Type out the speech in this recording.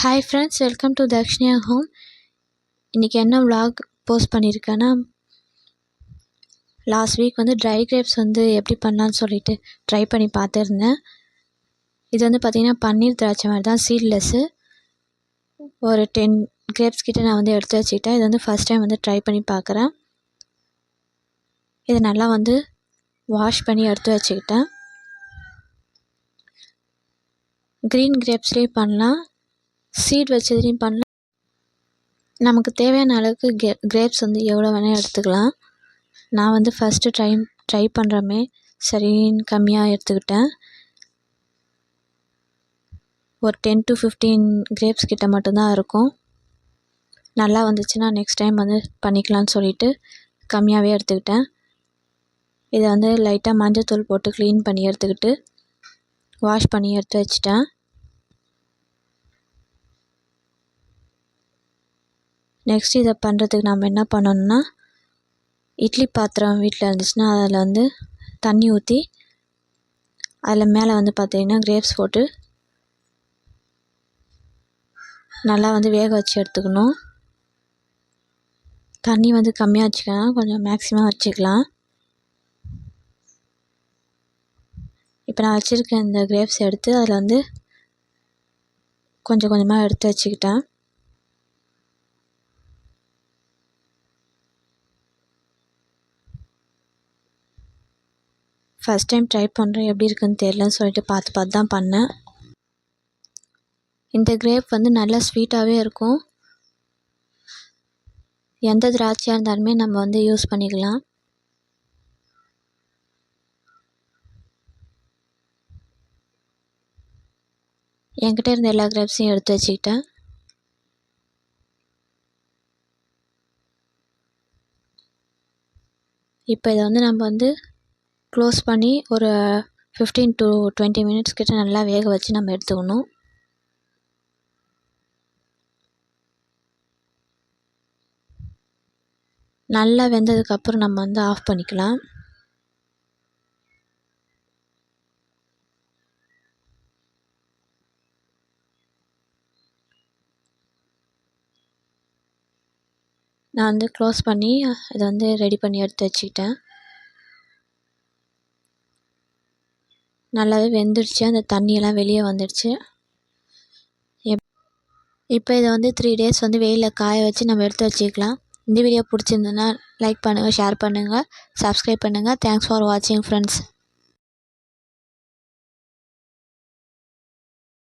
Hi friends, welcome to Dakshinya home. இன்றைக்கி என்ன vlog post பண்ணியிருக்கேன்னா, லாஸ்ட் வீக் ட்ரை கிரேப்ஸ் எப்படி பண்ணலான்னு சொல்லிட்டு ட்ரை பண்ணி பார்த்துருந்தேன். இது பார்த்திங்கன்னா பன்னீர் திராட்சை மாதிரி தான், சீட்லெஸ்ஸு. ஒரு 10 கிரேப்ஸ் கிட்ட நான் எடுத்து வச்சுக்கிட்டேன். இது ஃபஸ்ட் டைம் ட்ரை பண்ணி பார்க்குறேன். இது நல்லா வாஷ் பண்ணி எடுத்து வச்சுக்கிட்டேன். க்ரீன் கிரேப்ஸ்லேயே பண்ணலாம், சீட் வச்சதுலேயும் பண்ணலாம். நமக்கு தேவையான அளவுக்கு கிரேப்ஸ் எவ்வளோ வேணால் எடுத்துக்கலாம். நான் ஃபஸ்ட்டு ட்ரை பண்ணுறமே சரின்னு கம்மியாக எடுத்துக்கிட்டேன். ஒரு 10 to 15 கிரேப்ஸ் கிட்ட மட்டும்தான் இருக்கும். நல்லா வந்துச்சுன்னா நெக்ஸ்ட் டைம் பண்ணிக்கலாம்னு சொல்லிட்டு கம்மியாகவே எடுத்துக்கிட்டேன். இதை லைட்டாக மஞ்சத்தூள் போட்டு க்ளீன் பண்ணி எடுத்துக்கிட்டு வாஷ் பண்ணி எடுத்து வச்சிட்டேன். நெக்ஸ்ட் இதை பண்ணுறதுக்கு நம்ம என்ன பண்ணணும்னா, இட்லி பாத்திரம் வீட்டில் இருந்துச்சுன்னா அதில் தண்ணி ஊற்றி அதில் மேலே பார்த்திங்கன்னா கிரேப்ஸ் போட்டு நல்லா வேக வச்சு எடுத்துக்கணும். தண்ணி கம்மியாக வச்சுக்கலாம், கொஞ்சம் மேக்ஸிமம் வச்சுக்கலாம். இப்போ நான் வச்சுருக்க இந்த கிரேப்ஸ் எடுத்து அதில் கொஞ்சம் கொஞ்சமாக எடுத்து வச்சுக்கிட்டேன். ஃபஸ்ட் டைம் ட்ரை பண்ணுறேன், எப்படி இருக்குன்னு தெரியலன்னு சொல்லிட்டு பார்த்து தான் பண்ணேன். இந்த கிரேப் நல்லா ஸ்வீட்டாகவே இருக்கும். எந்த திராட்சையாக இருந்தாலுமே நம்ம யூஸ் பண்ணிக்கலாம். என்கிட்ட இருந்த எல்லா கிரேப்ஸையும் எடுத்து வச்சுக்கிட்டேன். இப்போ இதை நம்ம க்ளோஸ் பண்ணி ஒரு 15 to 20 மினிட்ஸ் கிட்ட நல்லா வேக வச்சு நம்ம எடுத்துக்கணும். நல்லா வெந்ததுக்கப்புறம் நம்ம ஆஃப் பண்ணிக்கலாம். நான் க்ளோஸ் பண்ணி இதை ரெடி பண்ணி எடுத்து வச்சுக்கிட்டேன். நல்லாவே வெந்துடுச்சு, அந்த தண்ணியெல்லாம் வெளியே வந்துடுச்சு. இப்போ இதை 3 days வெயிலில் காய வச்சு நம்ம எடுத்து வச்சுக்கலாம். இந்த வீடியோ பிடிச்சிருந்ததுன்னா லைக் பண்ணுங்கள், ஷேர் பண்ணுங்கள், சப்ஸ்கிரைப் பண்ணுங்கள். தேங்க்ஸ் ஃபார் வாட்சிங் ஃப்ரெண்ட்ஸ்.